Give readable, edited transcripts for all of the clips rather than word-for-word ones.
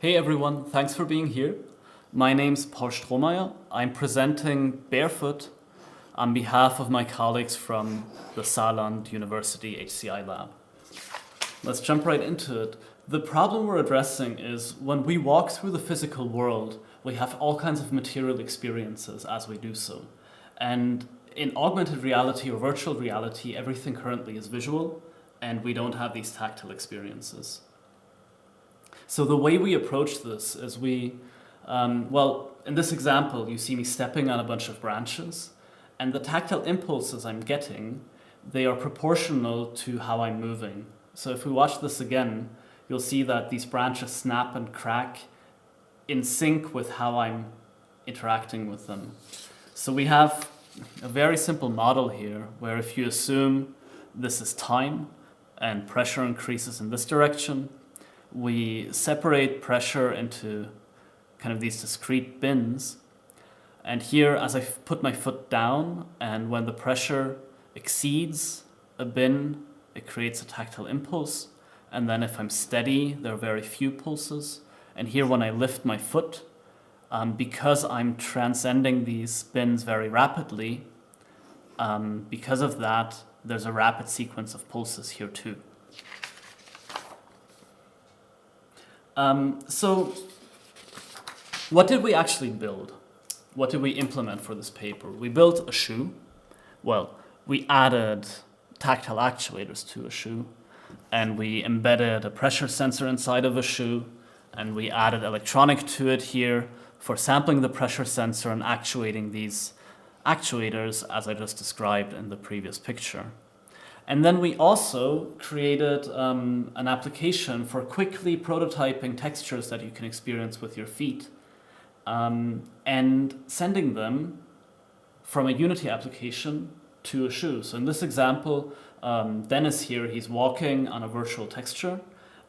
Hey everyone, thanks for being here. My name's Paul Strohmeier. I'm presenting bARefoot on behalf of my colleagues from the Saarland University HCI lab. Let's jump right into it. The problem we're addressing is when we walk through the physical world, we have all kinds of material experiences as we do so. And in augmented reality or virtual reality, everything currently is visual, and we don't have these tactile experiences. So the way we approach this is in this example, you see me stepping on a bunch of branches, and the tactile impulses I'm getting, they are proportional to how I'm moving. So if we watch this again, you'll see that these branches snap and crack in sync with how I'm interacting with them. So we have a very simple model here, where if you assume this is time and pressure increases in this direction, we separate pressure into kind of these discrete bins. And here, as I put my foot down, and when the pressure exceeds a bin, it creates a tactile impulse. And then if I'm steady, there are very few pulses. And here, when I lift my foot, because I'm transcending these bins very rapidly, because of that, there's a rapid sequence of pulses here too. So what did we actually build? What did we implement for this paper? We built a shoe. Well, we added tactile actuators to a shoe, and we embedded a pressure sensor inside of a shoe, and we added electronic to it here for sampling the pressure sensor and actuating these actuators as I just described in the previous picture. And then we also created an application for quickly prototyping textures that you can experience with your feet and sending them from a Unity application to a shoe. So in this example, Dennis here, he's walking on a virtual texture.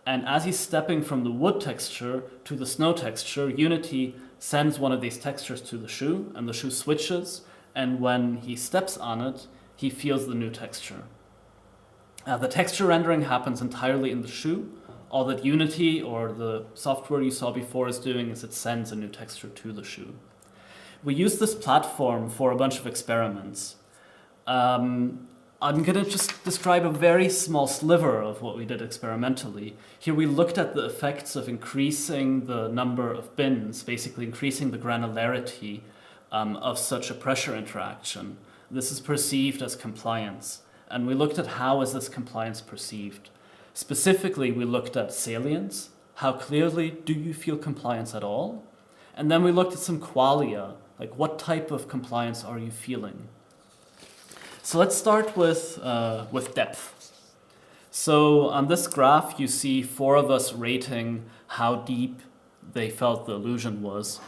And as he's stepping from the wood texture to the snow texture, Unity sends one of these textures to the shoe, and the shoe switches. And when he steps on it, he feels the new texture. The texture rendering happens entirely in the shoe. All that Unity or the software you saw before is doing is it sends a new texture to the shoe. We use this platform for a bunch of experiments. I'm going to just describe a very small sliver of what we did experimentally. Here we looked at the effects of increasing the number of bins, basically increasing the granularity of such a pressure interaction. This is perceived as compliance. And we looked at how is this compliance perceived. Specifically, we looked at salience. How clearly do you feel compliance at all? And then we looked at some qualia, like what type of compliance are you feeling? So let's start with depth. So on this graph, you see 4 of us rating how deep they felt the illusion was.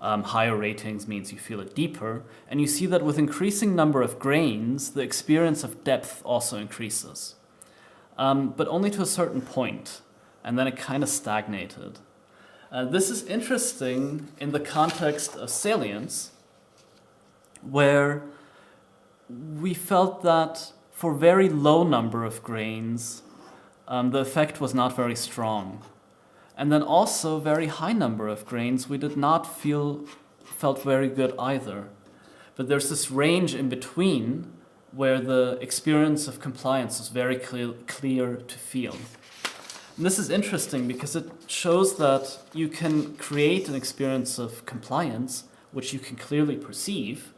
Higher ratings means you feel it deeper. And you see that with increasing number of grains, the experience of depth also increases. But only to a certain point. And then it kind of stagnated. This is interesting in the context of salience, where we felt that for very low number of grains, the effect was not very strong. And then also very high number of grains, we did not felt very good either. But there's this range in between where the experience of compliance is very clear to feel. And this is interesting because it shows that you can create an experience of compliance which you can clearly perceive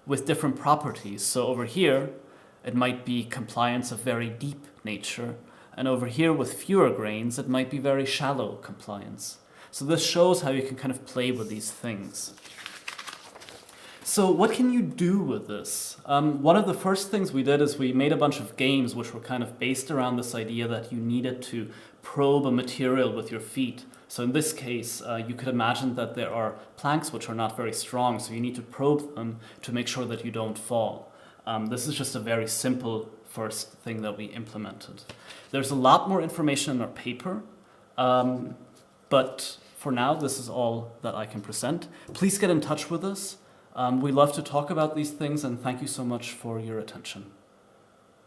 with different properties. So over here, it might be compliance of very deep nature. And over here with fewer grains, it might be very shallow compliance. So this shows how you can kind of play with these things. So what can you do with this? One of the first things we did is we made a bunch of games which were kind of based around this idea that you needed to probe a material with your feet. So in this case, you could imagine that there are planks which are not very strong, so you need to probe them to make sure that you don't fall. This is just a very simple first thing that we implemented. There's a lot more information in our paper, but for now, this is all that I can present. Please get in touch with us. We love to talk about these things, and thank you so much for your attention.